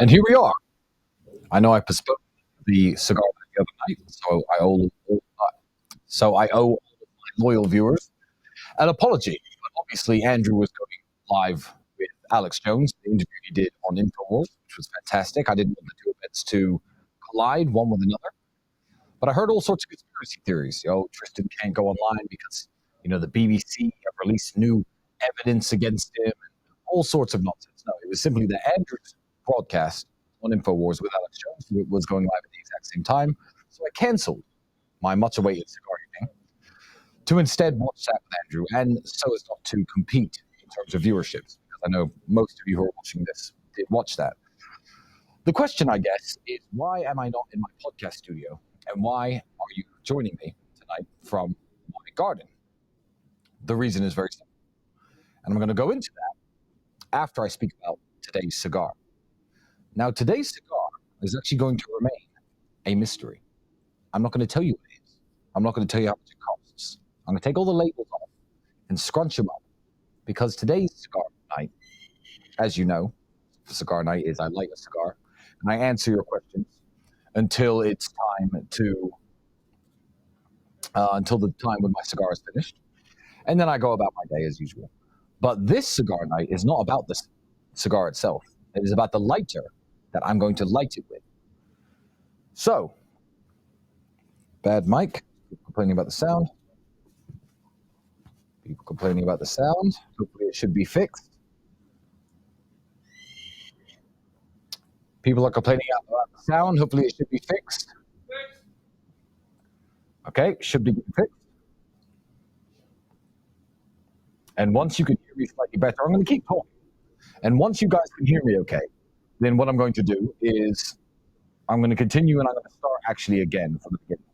And here we are. I know I postponed the cigar the other night, so I owe all of my loyal viewers an apology. But obviously, Andrew was going live with Alex Jones, the interview he did on InfoWars, which was fantastic. I didn't want the two events to collide one with another. But I heard all sorts of conspiracy theories. Tristan can't go online because, the BBC have released new evidence against him and all sorts of nonsense. No, it was simply that Andrew's broadcast on InfoWars with Alex Jones was going live at the exact same time. So I canceled my much-awaited cigar evening to instead watch that with Andrew, and so as not to compete in terms of viewerships, because I know most of you who are watching this did watch that. The question, I guess, is why am I not in my podcast studio, and why are you joining me tonight from my garden? The reason is very simple, and I'm going to go into that after I speak about today's cigar. Now, today's cigar is actually going to remain a mystery. I'm not going to tell you what it is. I'm not going to tell you how much it costs. I'm going to take all the labels off and scrunch them up, because today's cigar night, as you know, the cigar night is I light a cigar and I answer your questions until it's time to, until the time when my cigar is finished. And then I go about my day as usual. But this cigar night is not about the cigar itself. It is about the lighter that I'm going to light it with. So, bad mic, people complaining about the sound. People complaining about the sound. Hopefully it should be fixed. People are complaining about the sound. Hopefully it should be fixed. Okay, should be fixed. And once you can hear me slightly better, I'm going to keep talking. And once you guys can hear me okay, then what I'm going to do is I'm going to continue and I'm going to start actually again from the beginning.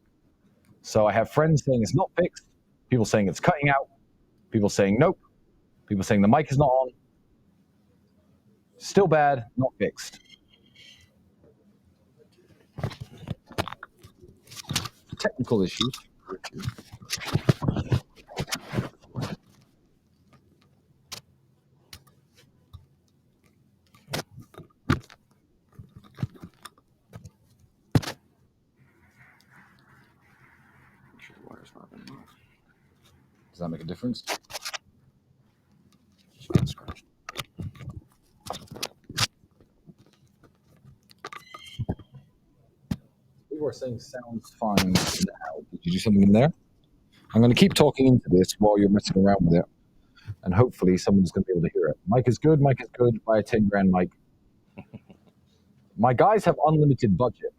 So I have friends saying it's not fixed, people saying it's cutting out, people saying nope, people saying the mic is not on. Still bad, not fixed. Technical issues. Does that make a difference? People are saying sounds fine now. Did you do something in there? I'm going to keep talking into this while you're messing around with it, and hopefully someone's going to be able to hear it. Mic is good. Buy a 10 grand mic. My guys have unlimited budget.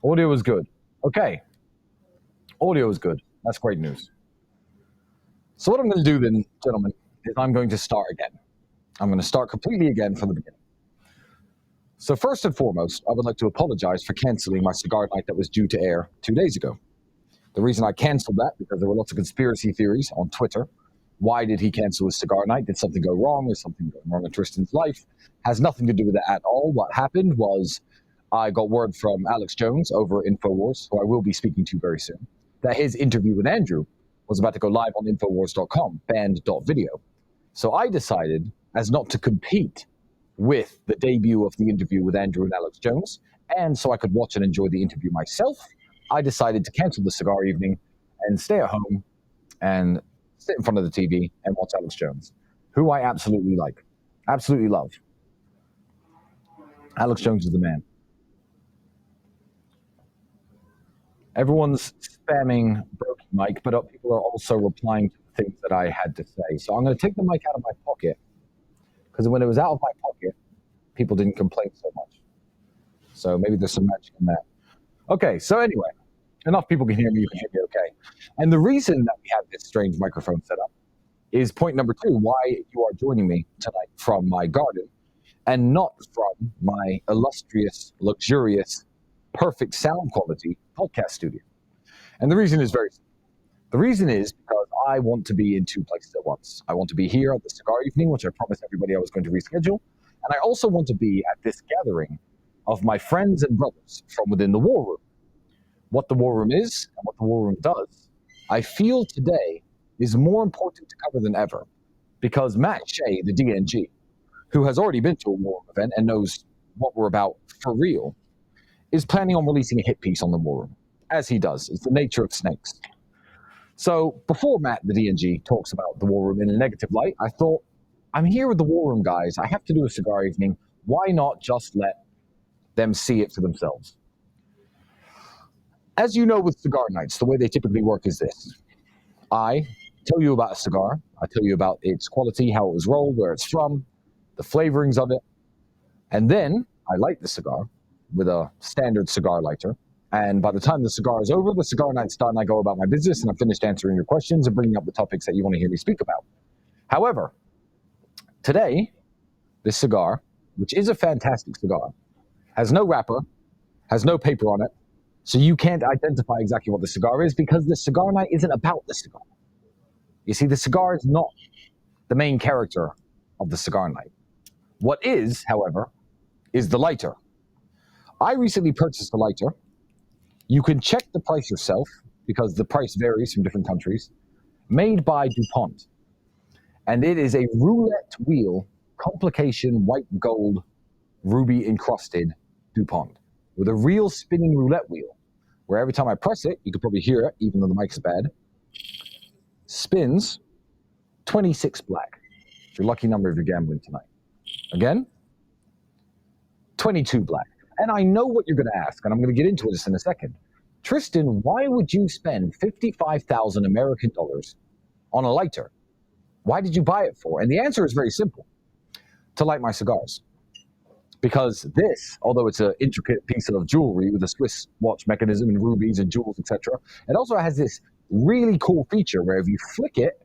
Audio is good. Okay. Audio is good. That's great news. So what I'm going to do then, gentlemen, is I'm going to start again. I'm going to start completely again from the beginning. So first and foremost, I would like to apologize for canceling my cigar night that was due to air 2 days ago. The reason I canceled that, because there were lots of conspiracy theories on Twitter. Why did he cancel his cigar night? Did something go wrong? Is something going wrong in Tristan's life? Has nothing to do with that at all. What happened was I got word from Alex Jones over at InfoWars, who I will be speaking to very soon, that his interview with Andrew was about to go live on Infowars.com, banned.video. So I decided, as not to compete with the debut of the interview with Andrew and Alex Jones, and so I could watch and enjoy the interview myself, I decided to cancel the cigar evening and stay at home and sit in front of the TV and watch Alex Jones, who I absolutely like, absolutely love. Alex Jones is the man. Everyone's spamming broken mic, but people are also replying to the things that I had to say. So I'm going to take the mic out of my pocket, because when it was out of my pocket, people didn't complain so much. So maybe there's some magic in that. Okay, so anyway, enough people can hear me, you can hear me okay. And the reason that we have this strange microphone set up is point number 2, why you are joining me tonight from my garden and not from my illustrious, luxurious, perfect sound quality podcast studio. And the reason is very simple. The reason is because I want to be in 2 places at once. I want to be here at the cigar evening, which I promised everybody I was going to reschedule. And I also want to be at this gathering of my friends and brothers from within the War Room. What the War Room is and what the War Room does, I feel today is more important to cover than ever, because Matt Shea, the DNG, who has already been to a War Room event and knows what we're about for real, is planning on releasing a hit piece on the War Room, as he does. It's the nature of snakes. So before Matt, the DNG, talks about the War Room in a negative light, I thought, I'm here with the War Room guys. I have to do a cigar evening. Why not just let them see it for themselves? As you know with cigar nights, the way they typically work is this. I tell you about a cigar. I tell you about its quality, how it was rolled, where it's from, the flavorings of it. And then I light the cigar with a standard cigar lighter. And by the time the cigar is over, the cigar night's done, I go about my business and I'm finished answering your questions and bringing up the topics that you want to hear me speak about. However, today, this cigar, which is a fantastic cigar, has no wrapper, has no paper on it, so you can't identify exactly what the cigar is because the cigar night isn't about the cigar. You see, the cigar is not the main character of the cigar night. What is, however, is the lighter. I recently purchased a lighter. You can check the price yourself because the price varies from different countries. Made by DuPont. And it is a roulette wheel, complication, white gold, ruby encrusted DuPont with a real spinning roulette wheel where every time I press it, you can probably hear it, even though the mic's bad, spins 26 black. It's your lucky number if you're gambling tonight. Again, 22 black. And I know what you're going to ask, and I'm going to get into this in a second. Tristan, why would you spend 55,000 American dollars on a lighter? Why did you buy it for? And the answer is very simple. To light my cigars. Because this, although it's an intricate piece of jewelry with a Swiss watch mechanism and rubies and jewels, etc., it also has this really cool feature where if you flick it,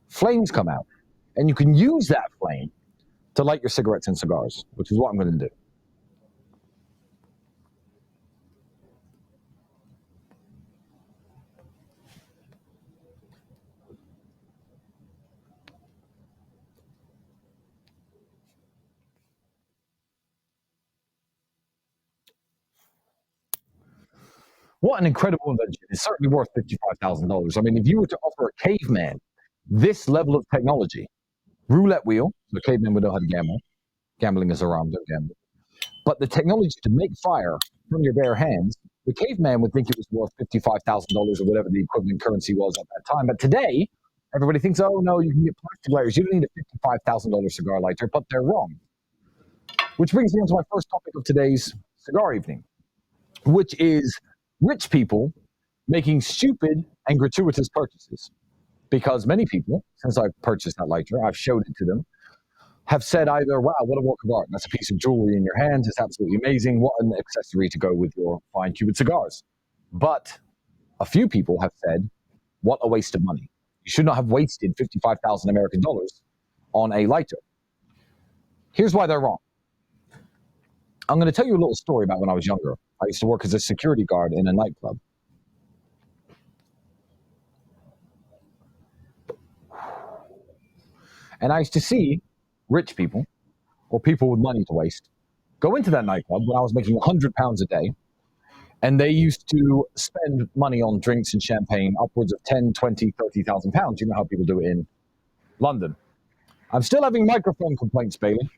flames come out. And you can use that flame to light your cigarettes and cigars, which is what I'm going to do. What an incredible invention. It's certainly worth $55,000. I mean, if you were to offer a caveman this level of technology, roulette wheel, the caveman would know how to gamble. Gambling is haram, don't gamble. But the technology to make fire from your bare hands, the caveman would think it was worth $55,000 or whatever the equivalent currency was at that time. But today, everybody thinks, oh no, you can get plastic lighters. You don't need a $55,000 cigar lighter, but they're wrong. Which brings me on to my first topic of today's cigar evening, which is rich people making stupid and gratuitous purchases. Because many people, since I've purchased that lighter, I've showed it to them, have said either, wow, what a work of art. That's a piece of jewelry in your hand. It's absolutely amazing. What an accessory to go with your fine Cuban cigars. But a few people have said, what a waste of money. You should not have wasted 55,000 American dollars on a lighter. Here's why they're wrong. I'm going to tell you a little story about when I was younger. I used to work as a security guard in a nightclub. And I used to see rich people, or people with money to waste, go into that nightclub when I was making £100 a day, and they used to spend money on drinks and champagne upwards of 10, 20, 30,000 pounds. You know how people do it in London. I'm still having microphone complaints, Bailey.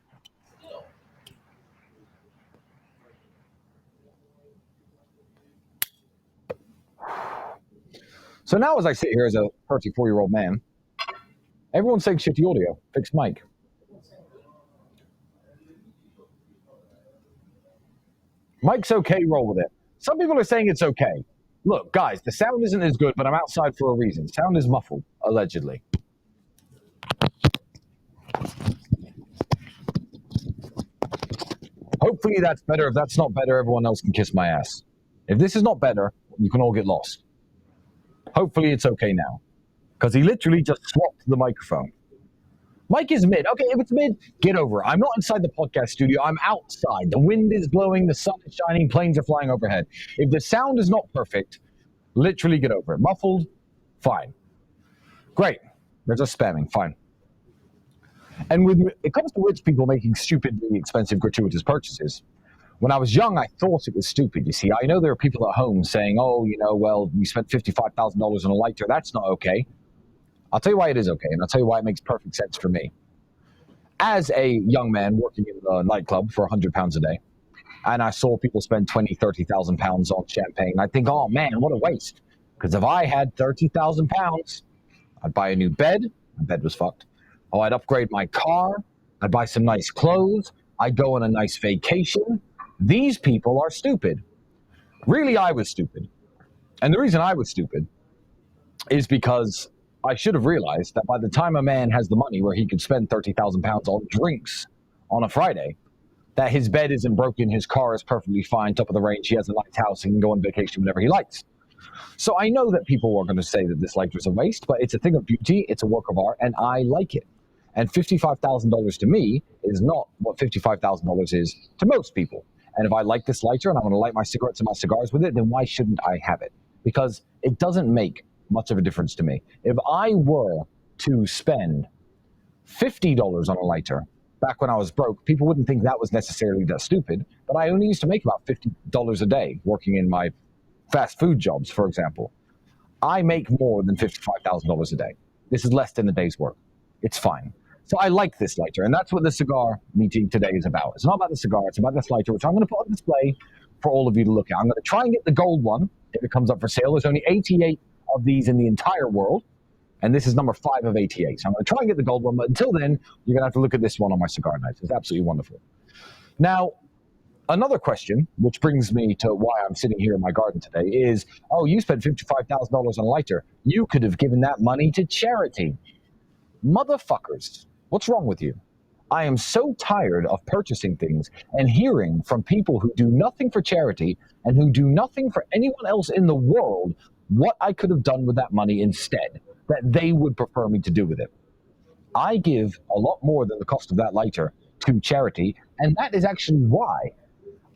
So now as I sit here as a 34-year-old man, everyone's saying shitty audio, fixed mic. Mic's okay, roll with it. Some people are saying it's okay. Look, guys, the sound isn't as good, but I'm outside for a reason. Sound is muffled, allegedly. Hopefully that's better. If that's not better, everyone else can kiss my ass. If this is not better, you can all get lost. Hopefully it's okay now. Because he literally just swapped the microphone. Mic is mid. Okay, if it's mid, get over it. I'm not inside the podcast studio. I'm outside. The wind is blowing. The sun is shining. Planes are flying overhead. If the sound is not perfect, literally get over it. Muffled, fine. Great. They're just spamming. Fine. And when it comes to rich people making stupidly expensive gratuitous purchases, when I was young, I thought it was stupid. You see, I know there are people at home saying, oh, you know, well, you spent $55,000 on a lighter. That's not okay. I'll tell you why it is okay, and I'll tell you why it makes perfect sense for me. as a young man working in the nightclub for £100 a day, and I saw people spend 20, 30,000 pounds on champagne, I think, oh man, what a waste. Because if I had 30,000 pounds, I'd buy a new bed. My bed was fucked. Oh, I'd upgrade my car. I'd buy some nice clothes. I'd go on a nice vacation. These people are stupid. Really, I was stupid. And the reason I was stupid is because I should have realized that by the time a man has the money where he could spend 30,000 pounds on drinks on a Friday, that his bed isn't broken, his car is perfectly fine, top of the range, he has a nice house, he can go on vacation whenever he likes. So I know that people are going to say that this lighter is a waste, but it's a thing of beauty, it's a work of art, and I like it. And $55,000 to me is not what $55,000 is to most people. And if I like this lighter and I want to light my cigarettes and my cigars with it, then why shouldn't I have it? Because it doesn't make much of a difference to me. If I were to spend $50 on a lighter, back when I was broke, people wouldn't think that was necessarily that stupid, but I only used to make about $50 a day working in my fast food jobs, for example. I make more than $55,000 a day. This is less than a day's work. It's fine. So I like this lighter, and that's what the cigar meeting today is about. It's not about the cigar, it's about this lighter, which I'm going to put on display for all of you to look at. I'm going to try and get the gold one if it comes up for sale. There's only 88 of these in the entire world, and this is number 5 of 88. So I'm going to try and get the gold one, but until then, you're going to have to look at this one on my cigar nights. It's absolutely wonderful. Now, another question, which brings me to why I'm sitting here in my garden today, is, oh, you spent $55,000 on a lighter. You could have given that money to charity. Motherfuckers, what's wrong with you? I am so tired of purchasing things and hearing from people who do nothing for charity and who do nothing for anyone else in the world what I could have done with that money instead, that they would prefer me to do with it. I give a lot more than the cost of that lighter to charity, and that is actually why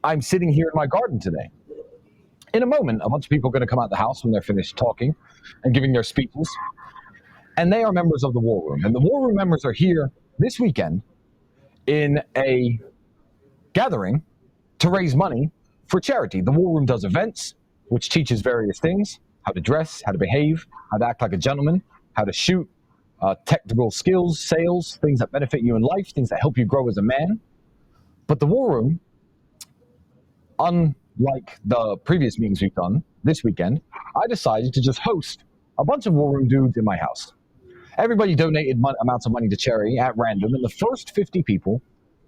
I'm sitting here in my garden today. In a moment, a bunch of people are going to come out the house when they're finished talking and giving their speeches, and they are members of the War Room. And the War Room members are here this weekend in a gathering to raise money for charity. The War Room does events, which teaches various things: how to dress, how to behave, how to act like a gentleman, how to shoot, technical skills, sales, things that benefit you in life, things that help you grow as a man. But the War Room, unlike the previous meetings we've done this weekend, I decided to just host a bunch of War Room dudes in my house. Everybody donated amounts of money to charity at random, and the first 50 people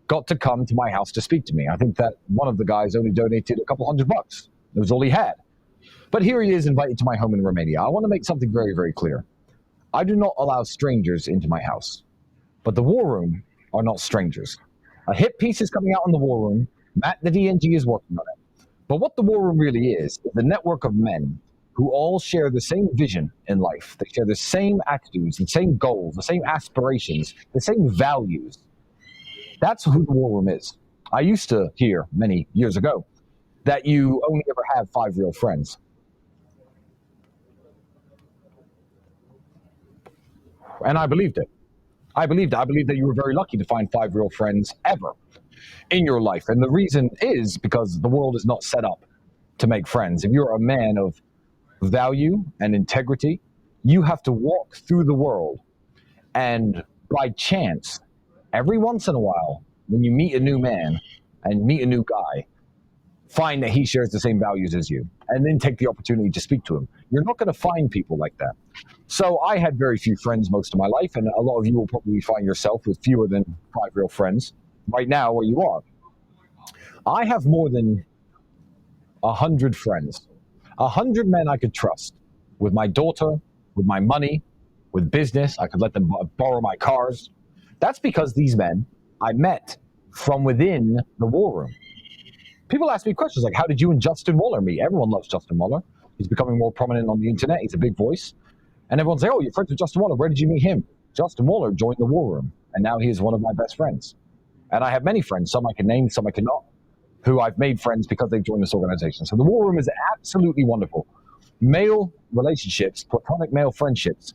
got to come to my house to speak to me. I think that one of the guys only donated a couple $100. It was all he had. But here he is invited to my home in Romania. I want to make something very, very clear. I do not allow strangers into my house, but the War Room are not strangers. A hit piece is coming out on the War Room. Matt, the DNG, is working on it. But what the War Room really is a network of men who all share the same vision in life. They share the same attitudes, the same goals, the same aspirations, the same values. That's who the War Room is. I used to hear many years ago that you only ever have 5 real friends. And I believed it. I believed that you were very lucky to find 5 real friends ever in your life. And the reason is because the world is not set up to make friends. If you're a man of value and integrity, you have to walk through the world, and by chance, every once in a while, when you meet a new man and meet a new guy, find that he shares the same values as you, and then take the opportunity to speak to him. You're not going to find people like that. So I had very few friends most of my life, and a lot of you will probably find yourself with fewer than 5 real friends right now where you are. I have more than 100 friends. 100 men I could trust with my daughter, with my money, with business. I could let them borrow my cars. That's because these men I met from within the War Room. People ask me questions like, how did you and Justin Waller meet? Everyone loves Justin Waller. He's becoming more prominent on the internet. He's a big voice. And everyone's like, oh, you're friends with Justin Waller. Where did you meet him? Justin Waller joined the War Room, and now he is one of my best friends. And I have many friends, some I can name, some I cannot, who I've made friends because they've joined this organization. So the War Room is absolutely wonderful. Male relationships, platonic male friendships,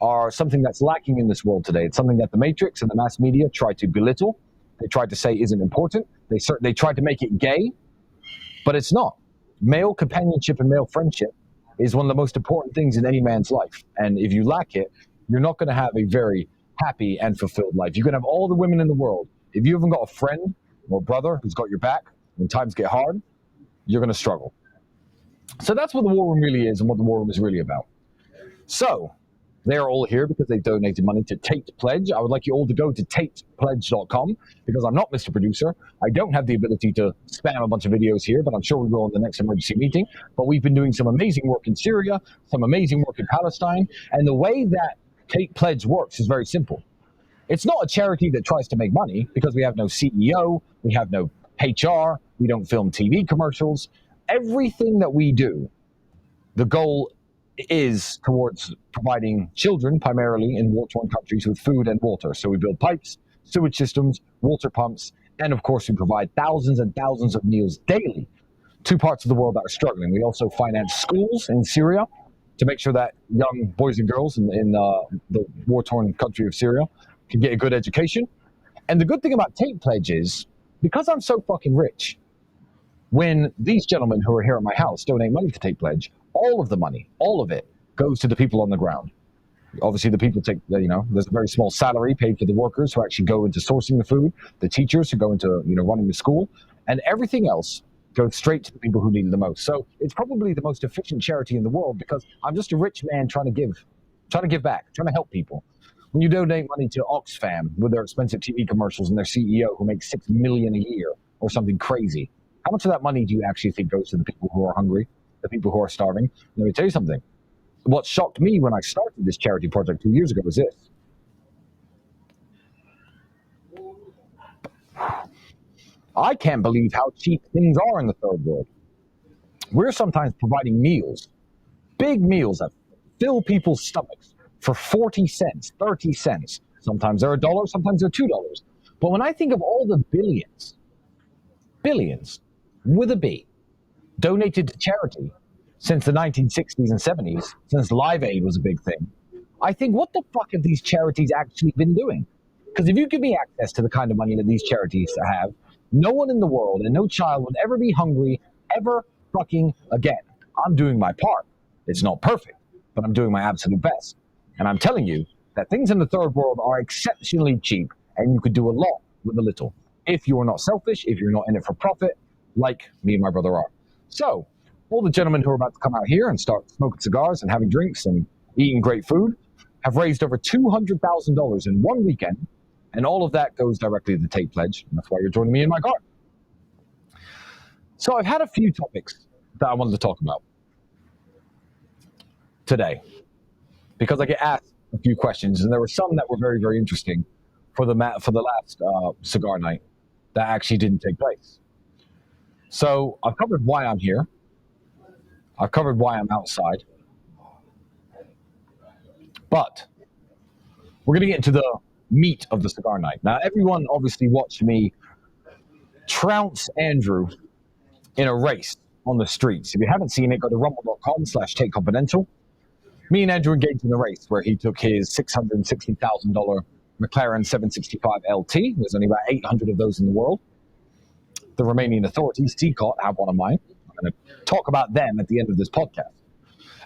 are something that's lacking in this world today. It's something that the Matrix and the mass media try to belittle. They try to say isn't important. They try to make it gay, but it's not. Male companionship and male friendship is one of the most important things in any man's life. And if you lack it, you're not going to have a very happy, and fulfilled life. You can have all the women in the world. If you haven't got a friend or brother who's got your back when times get hard, you're going to struggle. So that's what the War Room really is and what the War Room is really about. So they are all here because they donated money to Tate Pledge. I would like you all to go to tatepledge.com because I'm not Mr. Producer. I don't have the ability to spam a bunch of videos here, but I'm sure we will in the next emergency meeting. But we've been doing some amazing work in Syria, some amazing work in Palestine, and the way that Tate Pledge works is very simple. It's not a charity that tries to make money because we have no CEO, we have no HR, we don't film TV commercials. Everything that we do, the goal is towards providing children, primarily in war-torn countries, with food and water. So we build pipes, sewage systems, water pumps, and of course we provide thousands and thousands of meals daily to parts of the world that are struggling. We also finance schools in Syria to make sure that young boys and girls in the war-torn country of Syria can get a good education. And the good thing about Tate Pledge is, because I'm so fucking rich, when these gentlemen who are here at my house donate money to Tate Pledge, all of the money, all of it, goes to the people on the ground. Obviously, the people take, there's a very small salary paid to the workers who actually go into sourcing the food, the teachers who go into, running the school, and everything else goes straight to the people who need it the most. So it's probably the most efficient charity in the world because I'm just a rich man trying to give back, trying to help people. When you donate money to Oxfam with their expensive TV commercials and their CEO who makes $6 million a year or something crazy, how much of that money do you actually think goes to the people who are hungry, the people who are starving? Let me tell you something. What shocked me when I started this charity project 2 years ago was this. I can't believe how cheap things are in the third world. We're sometimes providing meals, big meals that fill people's stomachs for 40 cents, 30 cents. Sometimes they're $1, sometimes they're $2. But when I think of all the billions with a B, donated to charity since the 1960s and 70s, since Live Aid was a big thing, I think, what the fuck have these charities actually been doing? Because if you give me access to the kind of money that these charities have, no one in the world and no child would ever be hungry ever fucking again. I'm doing my part. It's not perfect, but I'm doing my absolute best. And I'm telling you that things in the third world are exceptionally cheap, and you could do a lot with a little. If you are not selfish, if you're not in it for profit, like me and my brother are. So, all the gentlemen who are about to come out here and start smoking cigars and having drinks and eating great food have raised over $200,000 in one weekend, and all of that goes directly to the Tate Pledge, and that's why you're joining me in my car. So I've had a few topics that I wanted to talk about today, because I get asked a few questions, and there were some that were very, very interesting for the last cigar night that actually didn't take place. So I've covered why I'm here. I've covered why I'm outside. But we're going to get into the meat of the cigar night. Now, everyone obviously watched me trounce Andrew in a race on the streets. If you haven't seen it, go to rumble.com/TateConfidential. Me and Andrew engaged in a race where he took his $660,000 McLaren 765 LT. There's only about 800 of those in the world. The Romanian authorities, TCOT, have one of mine. I'm going to talk about them at the end of this podcast.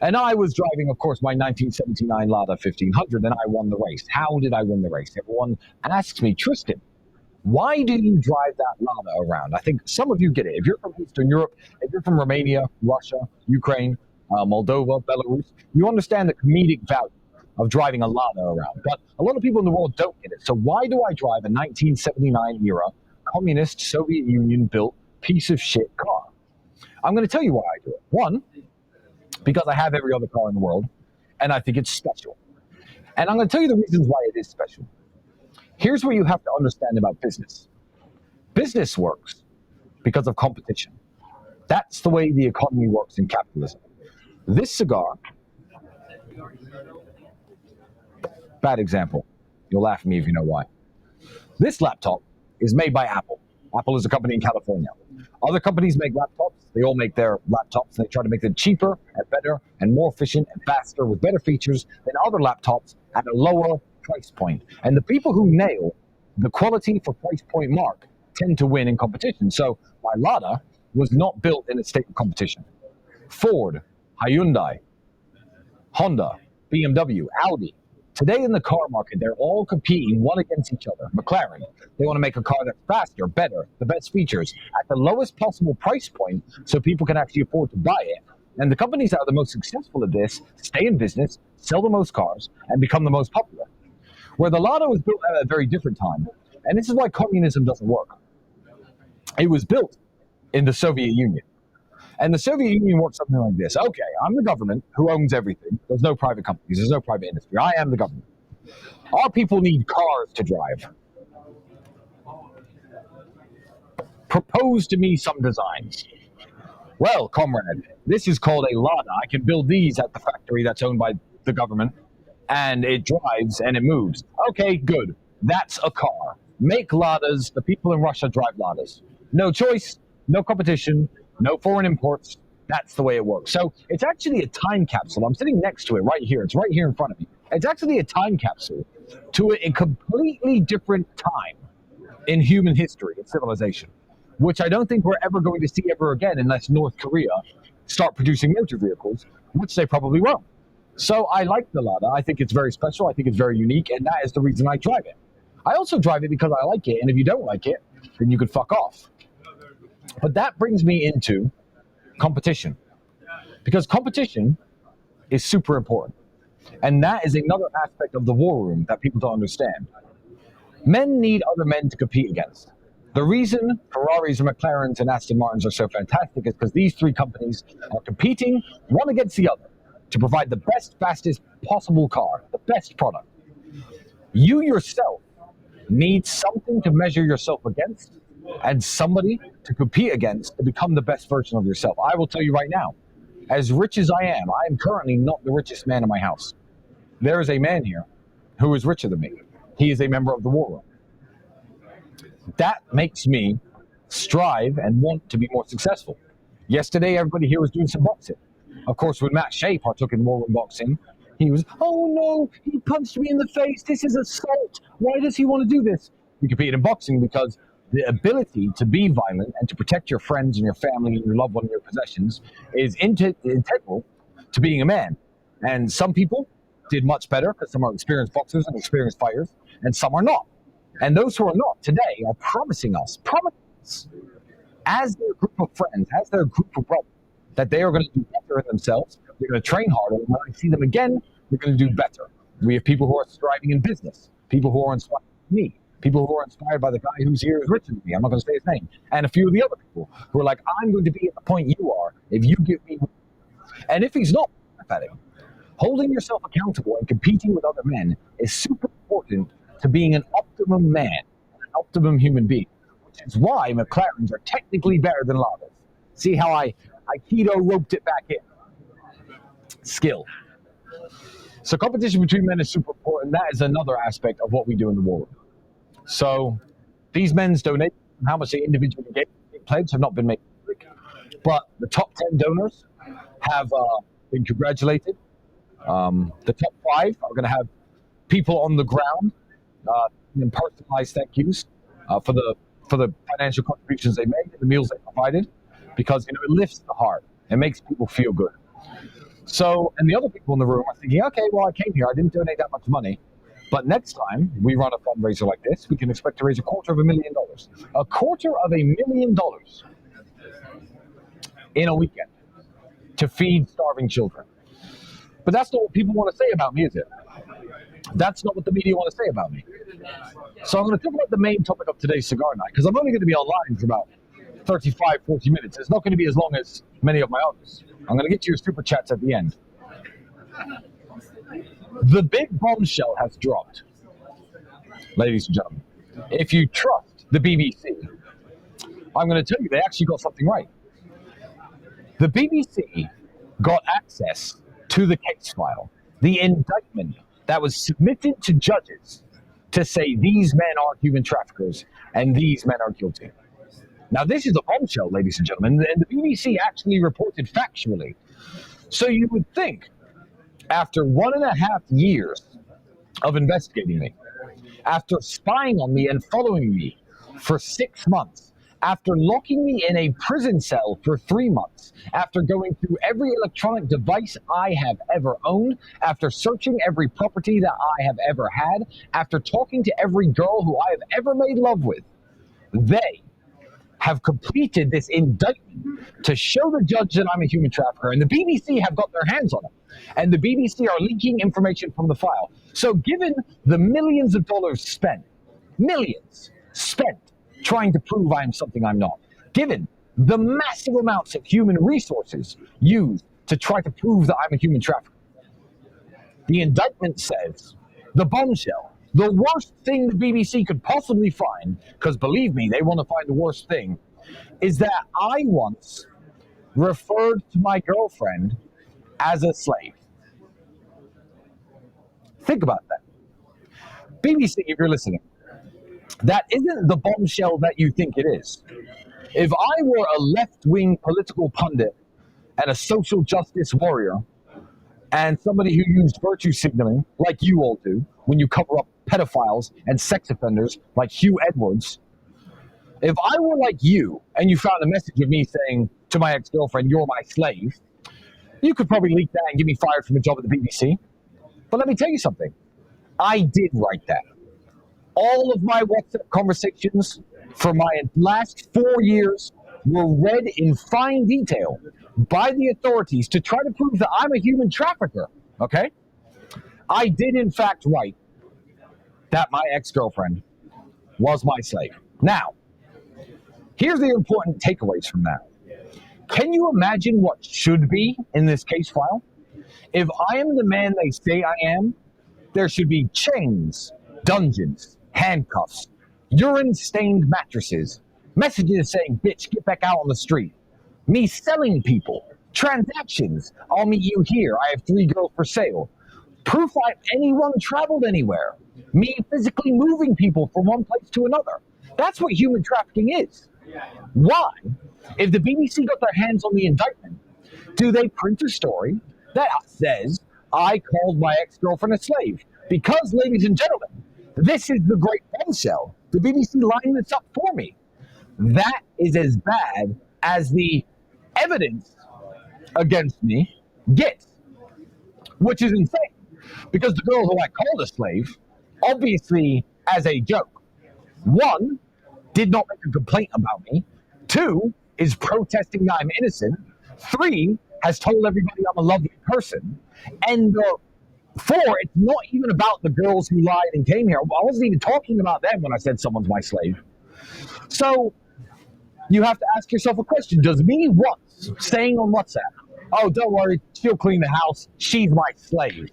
And I was driving, of course, my 1979 Lada 1500, and I won the race. How did I win the race? Everyone asks me, Tristan, why do you drive that Lada around? I think some of you get it. If you're from Eastern Europe, if you're from Romania, Russia, Ukraine, Moldova, Belarus, you understand the comedic value of driving a Lada around. But a lot of people in the world don't get it. So why do I drive a 1979 era communist Soviet Union built piece of shit car? I'm going to tell you why I do it. One, because I have every other car in the world, and I think it's special. And I'm going to tell you the reasons why it is special. Here's what you have to understand about business. Business works because of competition. That's the way the economy works in capitalism. This cigar, bad example. You'll laugh at me if you know why. This laptop is made by Apple. Apple is a company in California. Other companies make laptops. They all make their laptops, and they try to make them cheaper and better and more efficient and faster with better features than other laptops at a lower price point. And the people who nail the quality for price point mark tend to win in competition. So my Lada was not built in a state of competition. Ford, Hyundai, Honda, BMW, Audi, Today in the car market, they're all competing one against each other. McLaren, they want to make a car that's faster, better, the best features, at the lowest possible price point so people can actually afford to buy it. And the companies that are the most successful at this stay in business, sell the most cars, and become the most popular. Where the Lotto was built at a very different time. And this is why communism doesn't work. It was built in the Soviet Union. And the Soviet Union worked something like this. Okay, I'm the government who owns everything. There's no private companies. There's no private industry. I am the government. Our people need cars to drive. Propose to me some designs. Well, comrade, this is called a Lada. I can build these at the factory that's owned by the government, and it drives and it moves. Okay, good. That's a car. Make Ladas. The people in Russia drive Ladas. No choice, no competition, no foreign imports. That's the way it works. So it's actually a time capsule. I'm sitting next to it right here. It's right here in front of me. It's actually a time capsule to a completely different time in human history and civilization, which I don't think we're ever going to see ever again unless North Korea start producing motor vehicles, which they probably won't. So I like the Lada. I think it's very special. I think it's very unique, and that is the reason I drive it. I also drive it because I like it, and if you don't like it, then you could fuck off. But that brings me into competition, because competition is super important. And that is another aspect of the war room that people don't understand. Men need other men to compete against. The reason Ferraris and McLarens and Aston Martins are so fantastic is because these three companies are competing one against the other to provide the best, fastest possible car, the best product. You yourself need something to measure yourself against and somebody to compete against to become the best version of yourself. I will tell you right now, as rich as I am currently not the richest man in my house. There is a man here who is richer than me. He is a member of the war room. That makes me strive and want to be more successful. Yesterday, everybody here was doing some boxing. Of course, when Matt Shea partook in war room boxing, he was, oh no, he punched me in the face. This is assault. Why does he want to do this? We compete in boxing because the ability to be violent and to protect your friends and your family and your loved one and your possessions is integral to being a man. And some people did much better because some are experienced boxers and experienced fighters, and some are not. And those who are not today are promising us, as their group of friends, as their group of brothers, that they are going to do better in themselves. They're going to train harder. And when I see them again, they're going to do better. We have people who are striving in business, people who are inspired by me, people who are inspired by the guy who's here who's richer than me. I'm not going to say his name. And a few of the other people who are like, I'm going to be at the point you are if you give me. And if he's not, at him. Holding yourself accountable and competing with other men is super important to being an optimum man, an optimum human being, which is why McLarens are technically better than Ladas. See how I keto roped it back in. Skill. So competition between men is super important. That is another aspect of what we do in the war room. So these men's donations, how much they individually get pledged have not been made public, but the top 10 donors have been congratulated. The top 5 are going to have people on the ground and personalized thank yous for the financial contributions they made and the meals they provided, because it lifts the heart. It makes people feel good. So, and the other people in the room are thinking, okay, well, I came here, I didn't donate that much money, but next time we run a fundraiser like this, we can expect to raise $250,000. $250,000 in a weekend to feed starving children. But that's not what people want to say about me, is it? That's not what the media want to say about me. So I'm going to talk about the main topic of today's cigar night, because I'm only going to be online for about 35, 40 minutes. It's not going to be as long as many of my others. I'm going to get to your super chats at the end. The big bombshell has dropped, ladies and gentlemen. If you trust the BBC, I'm going to tell you they actually got something right. The BBC got access to the case file, the indictment that was submitted to judges to say these men are human traffickers and these men are guilty. Now, this is a bombshell, ladies and gentlemen, and the BBC actually reported factually. So you would think, after 1.5 years of investigating me, after spying on me and following me for 6 months, after locking me in a prison cell for 3 months, after going through every electronic device I have ever owned, after searching every property that I have ever had, after talking to every girl who I have ever made love with, they have completed this indictment to show the judge that I'm a human trafficker, and the BBC have got their hands on it. And the BBC are leaking information from the file. So given the millions of dollars spent, millions spent trying to prove I am something I'm not, given the massive amounts of human resources used to try to prove that I'm a human trafficker, the indictment says, the bombshell, the worst thing the BBC could possibly find, because believe me, they want to find the worst thing, is that I once referred to my girlfriend as a slave. Think about that. BBC, if you're listening, that isn't the bombshell that you think it is. If I were a left-wing political pundit and a social justice warrior and somebody who used virtue signaling like you all do when you cover up pedophiles and sex offenders like Hugh Edwards, if I were like you and you found a message of me saying to my ex-girlfriend, "You're my slave," you could probably leak that and get me fired from a job at the BBC. But let me tell you something. I did write that. All of my WhatsApp conversations for my last 4 years were read in fine detail by the authorities to try to prove that I'm a human trafficker, okay? I did in fact write that my ex-girlfriend was my slave. Now, here's the important takeaways from that. Can you imagine what should be in this case file? If I am the man they say I am, there should be chains, dungeons, handcuffs, urine-stained mattresses, messages saying, "Bitch, get back out on the street," me selling people, transactions, "I'll meet you here, I have 3 girls for sale," proof anyone traveled anywhere, me physically moving people from one place to another. That's what human trafficking is. Why, if the BBC got their hands on the indictment, do they print a story that says, "I called my ex-girlfriend a slave"? Because, ladies and gentlemen, this is the great bombshell. The BBC lined this up for me. That is as bad as the evidence against me gets, which is insane. Because the girl who I called a slave, obviously as a joke, 1, did not make a complaint about me, 2, is protesting that I'm innocent, 3, has told everybody I'm a lovely person, and 4, it's not even about the girls who lied and came here. I wasn't even talking about them when I said someone's my slave. So you have to ask yourself a question. Does me once saying on WhatsApp, "Oh, don't worry, she'll clean the house, she's my slave,"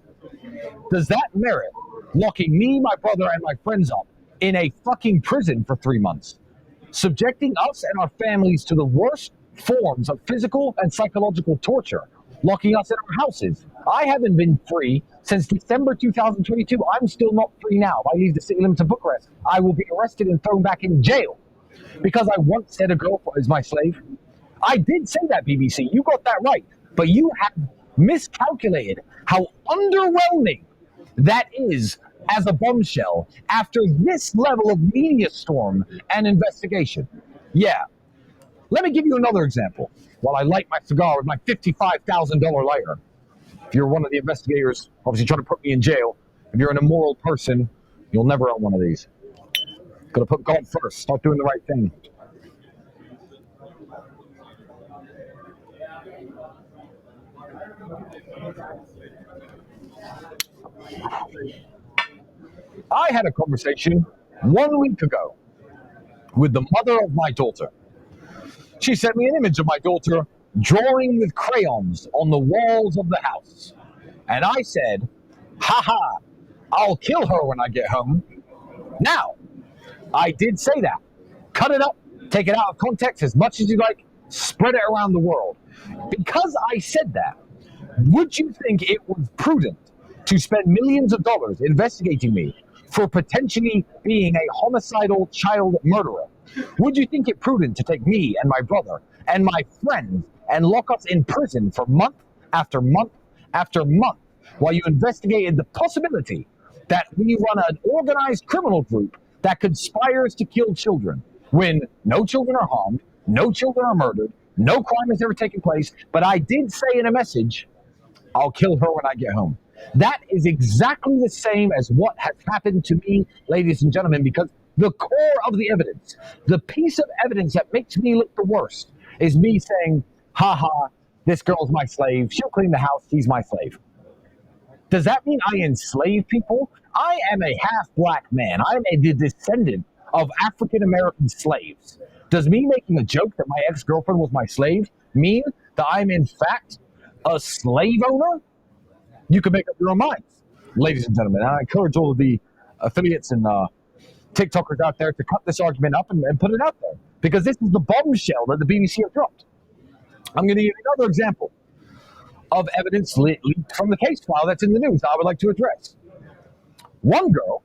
does that merit locking me, my brother, and my friends up in a fucking prison for 3 months, subjecting us and our families to the worst forms of physical and psychological torture, locking us in our houses? I haven't been free since December 2022. I'm still not free now. If I leave the city limits of Bucharest, I will be arrested and thrown back in jail because I once said a girl is my slave. I did say that, BBC. You got that right. But you have miscalculated how underwhelming that is as a bombshell after this level of media storm and investigation. Yeah. Let me give you another example while I light my cigar with my $55,000 lighter. If you're one of the investigators, obviously trying to put me in jail, if you're an immoral person, you'll never own one of these. Gotta put God first. Start doing the right thing. I had a conversation 1 week ago with the mother of my daughter. She sent me an image of my daughter drawing with crayons on the walls of the house. And I said, "Ha, I'll kill her when I get home." Now, I did say that. Cut it up, take it out of context as much as you like, spread it around the world. Because I said that, would you think it was prudent to spend millions of dollars investigating me for potentially being a homicidal child murderer? Would you think it prudent to take me and my brother and my friends and lock us in prison for month after month after month while you investigated the possibility that we run an organized criminal group that conspires to kill children? when no children are harmed, no children are murdered, no crime has ever taken place, but I did say in a message, I'll kill her when I get home. That is exactly the same as what has happened to me, ladies and gentlemen, because the core of the evidence, the piece of evidence that makes me look the worst, is me saying, haha, this girl's my slave. She'll clean the house. She's my slave. Does that mean I enslave people? I am a half-black man. I am a descendant of African-American slaves. Does me making a joke that my ex-girlfriend was my slave mean that I'm in fact a slave owner? You can make up your own minds, ladies and gentlemen. I encourage all of the affiliates and TikTokers out there to cut this argument up and put it out there, because this is the bombshell that the BBC have dropped. I'm going to give you another example of evidence leaked from the case file that's in the news I would like to address. One girl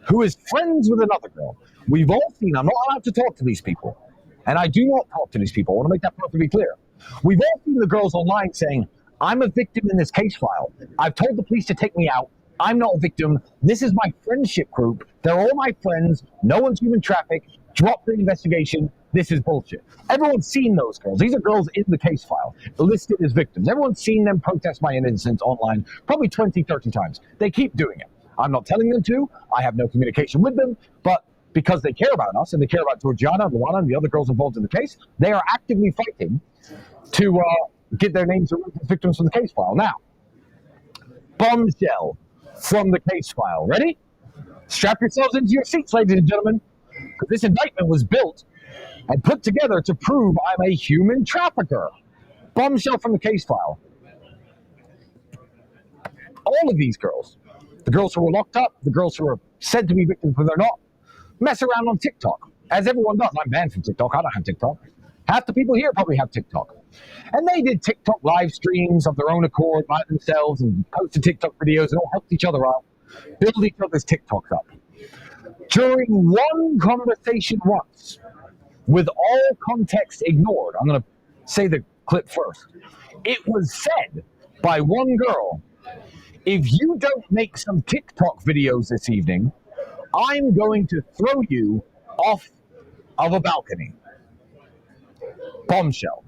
who is friends with another girl. We've all seen, I'm not allowed to talk to these people, and I do not talk to these people. I want to make that perfectly clear. We've all seen the girls online saying, I'm a victim in this case file. I've told the police to take me out. I'm not a victim. This is my friendship group. They're all my friends. No one's human trafficked. Drop the investigation. This is bullshit. Everyone's seen those girls. These are girls in the case file, listed as victims. Everyone's seen them protest my innocence online probably 20, 30 times. They keep doing it. I'm not telling them to. I have no communication with them. But because they care about us and they care about Georgiana, Luana, and the other girls involved in the case, they are actively fighting to get their names removed as victims from the case file. Now, bombshell from the case file. Ready? Strap yourselves into your seats, ladies and gentlemen, because this indictment was built and put together to prove I'm a human trafficker. Bombshell from the case file. All of these girls, the girls who were locked up, the girls who were said to be victims but they're not, mess around on TikTok, as everyone does. I'm banned from TikTok. I don't have TikTok. Half the people here probably have TikTok. And they did TikTok live streams of their own accord by themselves and posted TikTok videos and all helped each other out, build each other's TikToks up. During one conversation once, with all context ignored, I'm going to say the clip first. It was said by one girl, if you don't make some TikTok videos this evening, I'm going to throw you off of a balcony. Bombshell.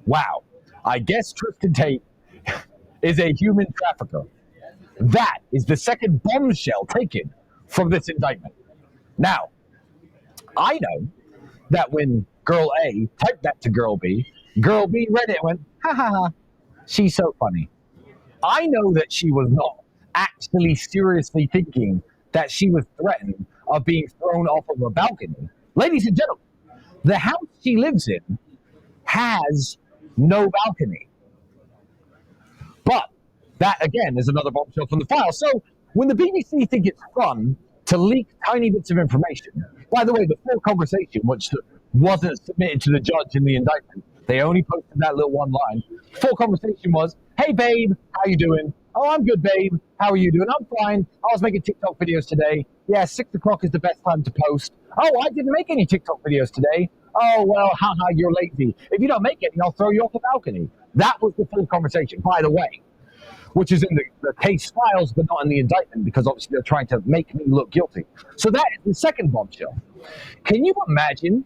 Wow. I guess Tristan Tate is a human trafficker. That is the second bombshell taken from this indictment. Now, I know that when girl A typed that to girl B read it and went, ha ha ha, she's so funny. I know that she was not actually seriously thinking that she was threatened of being thrown off of a balcony. Ladies and gentlemen, the house she lives in has no balcony. But that, again, is another bombshell from the file. So when the BBC think it's fun to leak tiny bits of information, by the way, the full conversation, which wasn't submitted to the judge in the indictment, they only posted that little one line. Full conversation was, hey, babe, how you doing? Oh, I'm good, babe. How are you doing? I'm fine. I was making TikTok videos today. Yeah, 6 o'clock is the best time to post. Oh, I didn't make any TikTok videos today. Oh, well, haha, you're lazy. If you don't make any, I'll throw you off the balcony. That was the full conversation, by the way, which is in the case files, but not in the indictment, because obviously they're trying to make me look guilty. So that is the second bombshell. Can you imagine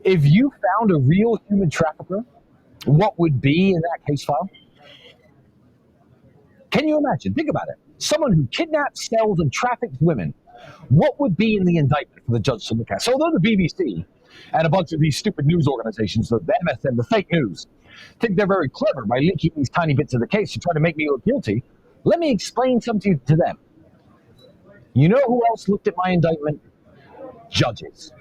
if you found a real human trafficker, what would be in that case file? Can you imagine? Think about it. Someone who kidnaps, sells, and traffics women. What would be in the indictment for the judge to look at? So although the BBC and a bunch of these stupid news organizations, the MSN, the fake news, think they're very clever by leaking these tiny bits of the case to try to make me look guilty, let me explain something to them. You know who else looked at my indictment? Judges.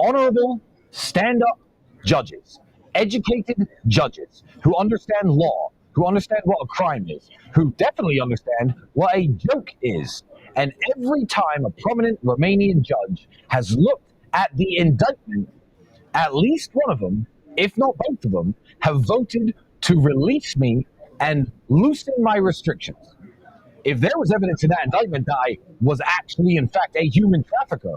Honorable, stand-up judges. Educated judges who understand law, who understand what a crime is, who definitely understand what a joke is. And every time a prominent Romanian judge has looked at the indictment, at least one of them, if not both of them, have voted to release me and loosen my restrictions. If there was evidence in that indictment that I was actually, in fact, a human trafficker,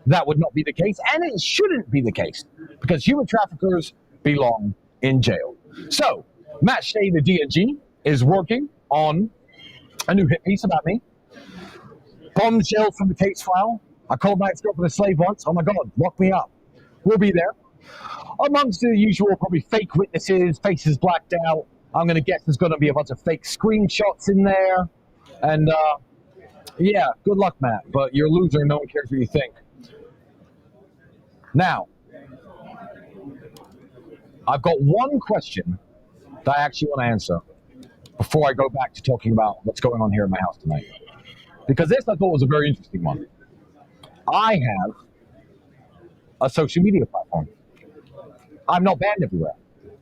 that would not be the case, and it shouldn't be the case, because human traffickers belong in jail. So, Matt Shea, the DNG, is working on a new hit piece about me. Bombshell from the case file. I called my ex-girlfriend a slave once. Oh my God, lock me up. We'll be there. Amongst the usual, probably fake witnesses, faces blacked out. I'm going to guess there's going to be a bunch of fake screenshots in there. And yeah, good luck, Matt. But you're a loser and no one cares what you think. Now, I've got one question that I actually want to answer before I go back to talking about what's going on here in my house tonight. Because this I thought was a very interesting one. I have a social media platform. I'm not banned everywhere.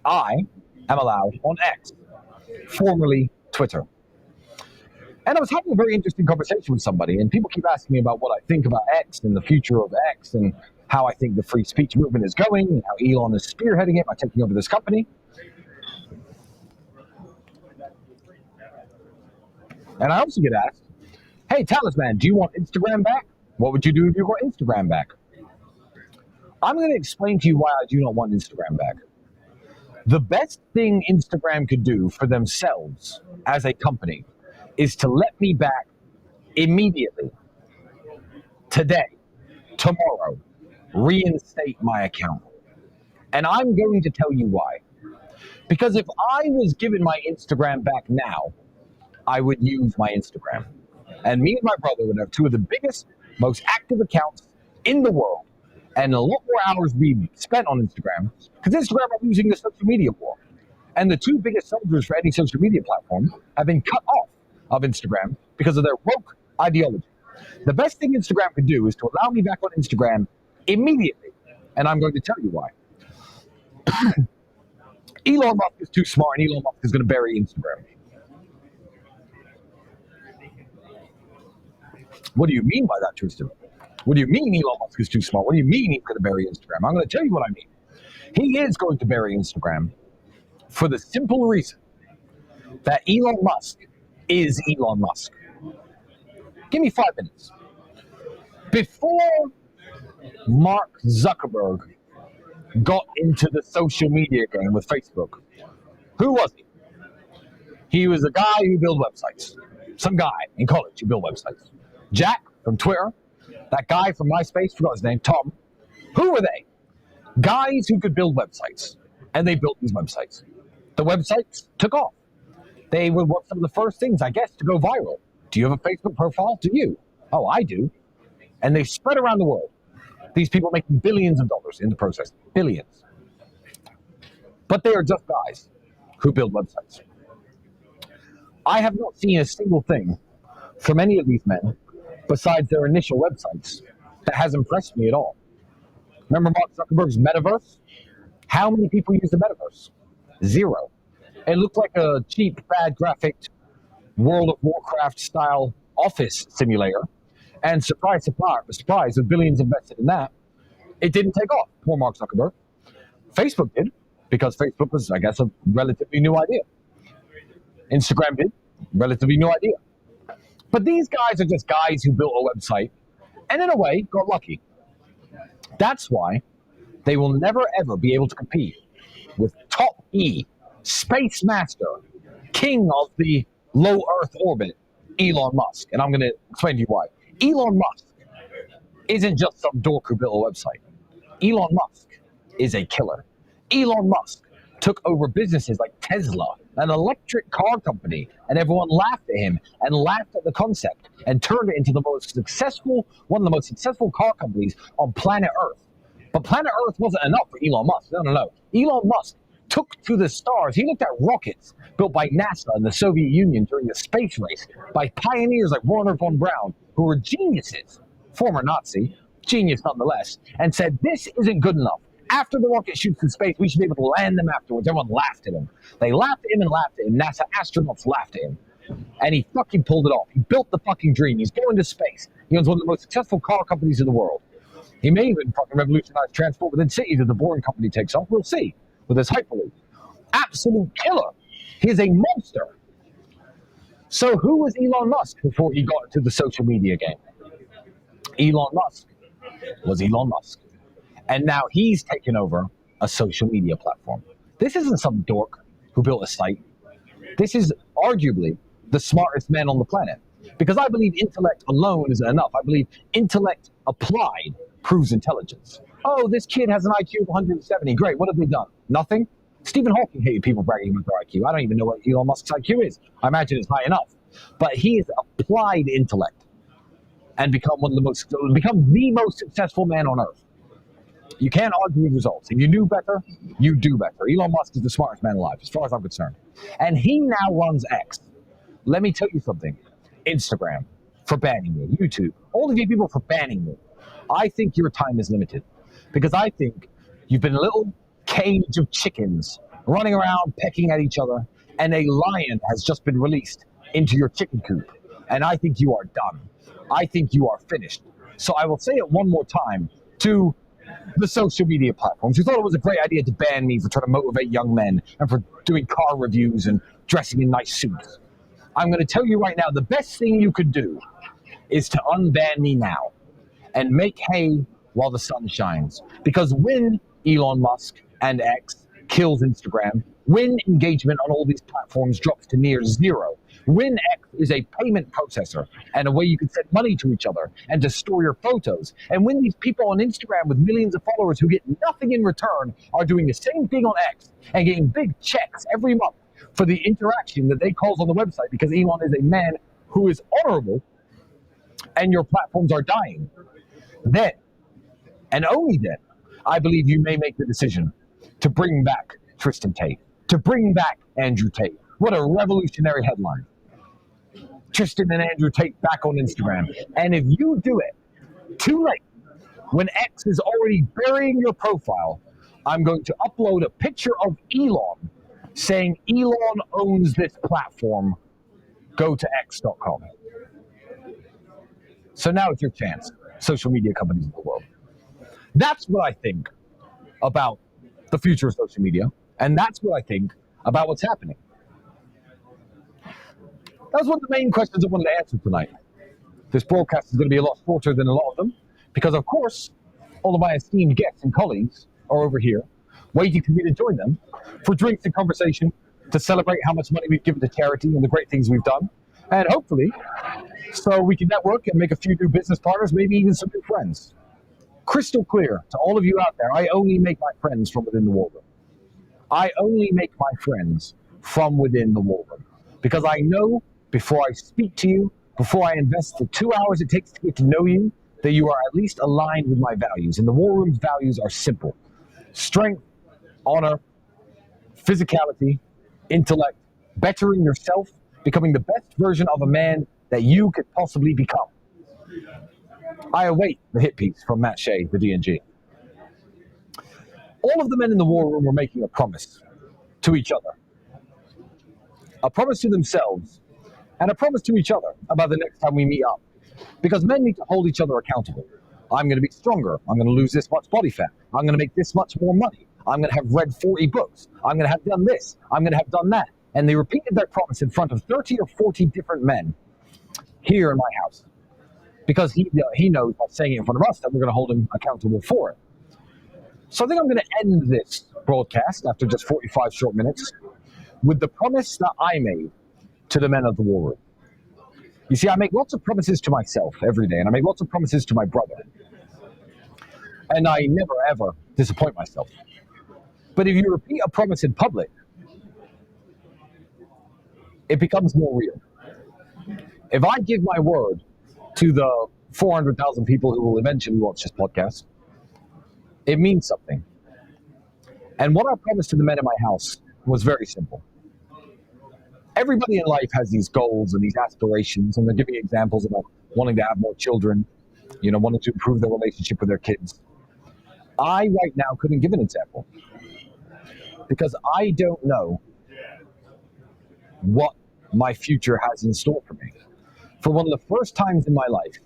I am allowed on X, formerly Twitter. And I was having a very interesting conversation with somebody, and people keep asking me about what I think about X and the future of X and how I think the free speech movement is going and how Elon is spearheading it by taking over this company. And I also get asked, hey, Talisman, do you want Instagram back? What would you do if you got Instagram back? I'm going to explain to you why I do not want Instagram back. The best thing Instagram could do for themselves as a company is to let me back immediately, today, tomorrow, reinstate my account. And I'm going to tell you why. Because if I was given my Instagram back now, I would use my Instagram. And me and my brother would have two of the biggest, most active accounts in the world, and a lot more hours we spent on Instagram, because Instagram are losing the social media war. And the two biggest soldiers for any social media platform have been cut off of Instagram because of their woke ideology. The best thing Instagram could do is to allow me back on Instagram immediately. And I'm going to tell you why. Elon Musk is too smart, and Elon Musk is going to bury Instagram. What do you mean by that, Tristan? What do you mean Elon Musk is too smart? What do you mean he's going to bury Instagram? I'm going to tell you what I mean. He is going to bury Instagram for the simple reason that Elon Musk is Elon Musk. Give me 5 minutes. Before Mark Zuckerberg got into the social media game with Facebook, who was he? He was a guy who built websites. Some guy in college who built websites. Jack from Twitter, that guy from MySpace, forgot his name, Tom. Who were they? Guys who could build websites. And they built these websites. The websites took off. They were some of the first things, I guess, to go viral. Do you have a Facebook profile? Do you? Oh, I do. And they spread around the world. These people making billions of dollars in the process. Billions. But they are just guys who build websites. I have not seen a single thing from any of these men besides their initial websites that has impressed me at all. Remember Mark Zuckerberg's metaverse? How many people use the metaverse? 0. It looked like a cheap, bad graphic World of Warcraft style office simulator. And surprise, surprise, with billions invested in that, it didn't take off. Poor Mark Zuckerberg. Facebook did, because Facebook was, I guess, a relatively new idea. Instagram did, relatively new idea. But these guys are just guys who built a website and in a way got lucky. That's why they will never ever be able to compete with Top E, Space Master, King of the low Earth orbit, Elon Musk. And I'm going to explain to you why. Elon Musk isn't just some dork who built a website. Elon Musk is a killer. Elon Musk took over businesses like Tesla, an electric car company, and everyone laughed at him and laughed at the concept and turned it into one of the most successful car companies on planet Earth. But planet Earth wasn't enough for Elon Musk. No. Elon Musk took to the stars. He looked at rockets built by NASA and the Soviet Union during the space race by pioneers like Werner von Braun, who were geniuses, former Nazi, genius nonetheless, and said, this isn't good enough. After the rocket shoots in space, we should be able to land them afterwards. Everyone laughed at him. They laughed at him and laughed at him. NASA astronauts laughed at him. And he fucking pulled it off. He built the fucking dream. He's going to space. He owns one of the most successful car companies in the world. He may even fucking revolutionize transport within cities if the Boring Company takes off. We'll see with his Hyperloop. Absolute killer. He is a monster. So who was Elon Musk before he got into the social media game? Elon Musk was Elon Musk. And now he's taken over a social media platform. This isn't some dork who built a site. This is arguably the smartest man on the planet. Because I believe intellect alone isn't enough. I believe intellect applied proves intelligence. Oh, this kid has an IQ of 170. Great. What have they done? Nothing. Stephen Hawking hated people bragging about their IQ. I don't even know what Elon Musk's IQ is. I imagine it's high enough. But he has applied intellect and become the most successful man on earth. You can't argue with results. If you knew better, you do better. Elon Musk is the smartest man alive, as far as I'm concerned. And he now runs X. Let me tell you something. Instagram for banning me. YouTube. All of you people for banning me. I think your time is limited. Because I think you've been a little cage of chickens running around pecking at each other, and a lion has just been released into your chicken coop. And I think you are done. I think you are finished. So I will say it one more time to the social media platforms who thought it was a great idea to ban me for trying to motivate young men and for doing car reviews and dressing in nice suits. I'm going to tell you right now, the best thing you could do is to unban me now and make hay while the sun shines. Because when Elon Musk and X kills Instagram, when engagement on all these platforms drops to near zero, when X is a payment processor and a way you can send money to each other and to store your photos, and when these people on Instagram with millions of followers who get nothing in return are doing the same thing on X and getting big checks every month for the interaction that they cause on the website because Elon is a man who is honorable and your platforms are dying, then, and only then, I believe you may make the decision to bring back Tristan Tate, to bring back Andrew Tate. What a revolutionary headline. Tristan and Andrew Tate back on Instagram. And if you do it too late, when X is already burying your profile, I'm going to upload a picture of Elon saying Elon owns this platform. Go to x.com. So now it's your chance, social media companies of the world. That's what I think about the future of social media, and that's what I think about what's happening. That was one of the main questions I wanted to answer tonight. This broadcast is going to be a lot shorter than a lot of them, because of course, all of my esteemed guests and colleagues are over here, waiting for me to join them for drinks and conversation, to celebrate how much money we've given to charity and the great things we've done, and hopefully, so we can network and make a few new business partners, maybe even some new friends. Crystal clear to all of you out there, I only make my friends from within the war room. I only make my friends from within the war room. Because I know before I speak to you, before I invest the 2 hours it takes to get to know you, that you are at least aligned with my values. And the war room's values are simple. Strength, honor, physicality, intellect, bettering yourself, becoming the best version of a man that you could possibly become. I await the hit piece from Matt Shea, the D&G. All of the men in the war room were making a promise to each other. A promise to themselves and a promise to each other about the next time we meet up. Because men need to hold each other accountable. I'm going to be stronger. I'm going to lose this much body fat. I'm going to make this much more money. I'm going to have read 40 books. I'm going to have done this. I'm going to have done that. And they repeated their promise in front of 30 or 40 different men here in my house. Because he knows by saying it in front of us that we're going to hold him accountable for it. So I think I'm going to end this broadcast after just 45 short minutes with the promise that I made to the men of the war room. You see, I make lots of promises to myself every day, and I make lots of promises to my brother. And I never, ever disappoint myself. But if you repeat a promise in public, it becomes more real. If I give my word to the 400,000 people who will eventually watch this podcast, it means something. And what I promised to the men in my house was very simple. Everybody in life has these goals and these aspirations, and they're giving examples about wanting to have more children, wanting to improve their relationship with their kids. I right now couldn't give an example because I don't know what my future has in store for me. For one of the first times in my life,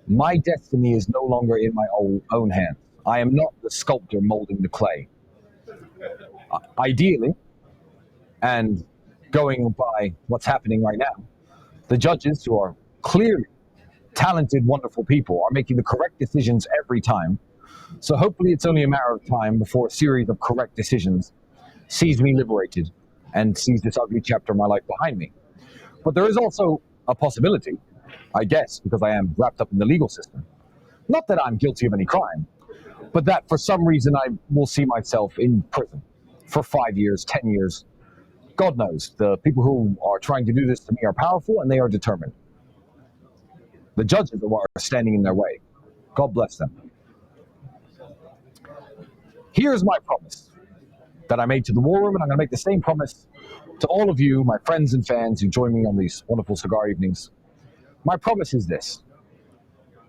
my destiny is no longer in my own hands. I am not the sculptor molding the clay. Ideally, and going by what's happening right now, the judges, who are clearly talented, wonderful people, are making the correct decisions every time. So hopefully it's only a matter of time before a series of correct decisions sees me liberated and sees this ugly chapter of my life behind me. But there is also a possibility I guess because I am wrapped up in the legal system. Not that I'm guilty of any crime, but that for some reason I will see myself in prison for 5 years, 10 years. God knows, the people who are trying to do this to me are powerful and they are determined. The judges are what are standing in their way. God bless them. Here's my promise that I made to the War Room, and I'm going to make the same promise to all of you, my friends and fans who join me on these wonderful cigar evenings. My promise is this.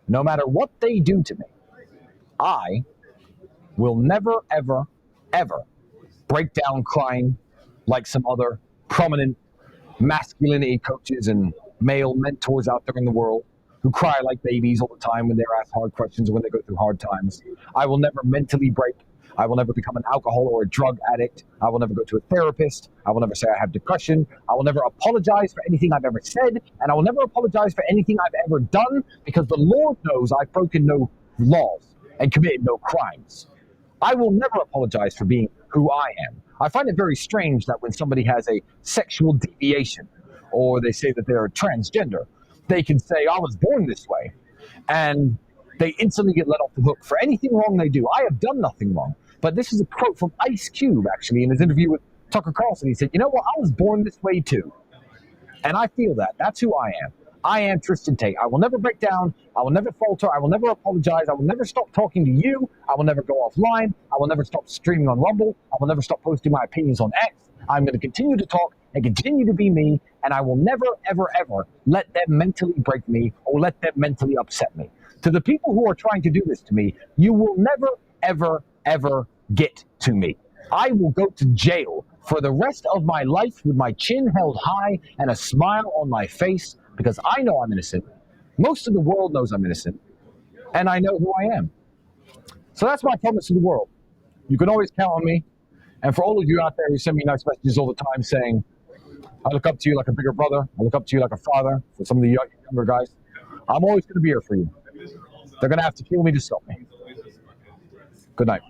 No matter what they do to me, I will never, ever, ever break down crying like some other prominent masculinity coaches and male mentors out there in the world who cry like babies all the time when they're asked hard questions or when they go through hard times. I will never mentally break. I will never become an alcohol or a drug addict. I will never go to a therapist. I will never say I have depression. I will never apologize for anything I've ever said, and I will never apologize for anything I've ever done, because the Lord knows I've broken no laws and committed no crimes. I will never apologize for being who I am. I find it very strange that when somebody has a sexual deviation, or they say that they're transgender, they can say, I was born this way, and they instantly get let off the hook for anything wrong they do. I have done nothing wrong. But this is a quote from Ice Cube, actually, in his interview with Tucker Carlson. He said, you know what, I was born this way too. And I feel that. That's who I am. I am Tristan Tate. I will never break down. I will never falter. I will never apologize. I will never stop talking to you. I will never go offline. I will never stop streaming on Rumble. I will never stop posting my opinions on X. I'm going to continue to talk and continue to be me, and I will never, ever, ever let them mentally break me or let them mentally upset me. To the people who are trying to do this to me, you will never, ever, ever get to me. I will go to jail for the rest of my life with my chin held high and a smile on my face, because I know I'm innocent. Most of the world knows I'm innocent, and I know who I am. So that's my promise to the world. You can always count on me. And for all of you out there who send me nice messages all the time saying, I look up to you like a bigger brother, I look up to you like a father, for some of the younger guys, I'm always going to be here for you. They're going to have to kill me to stop me. Good night.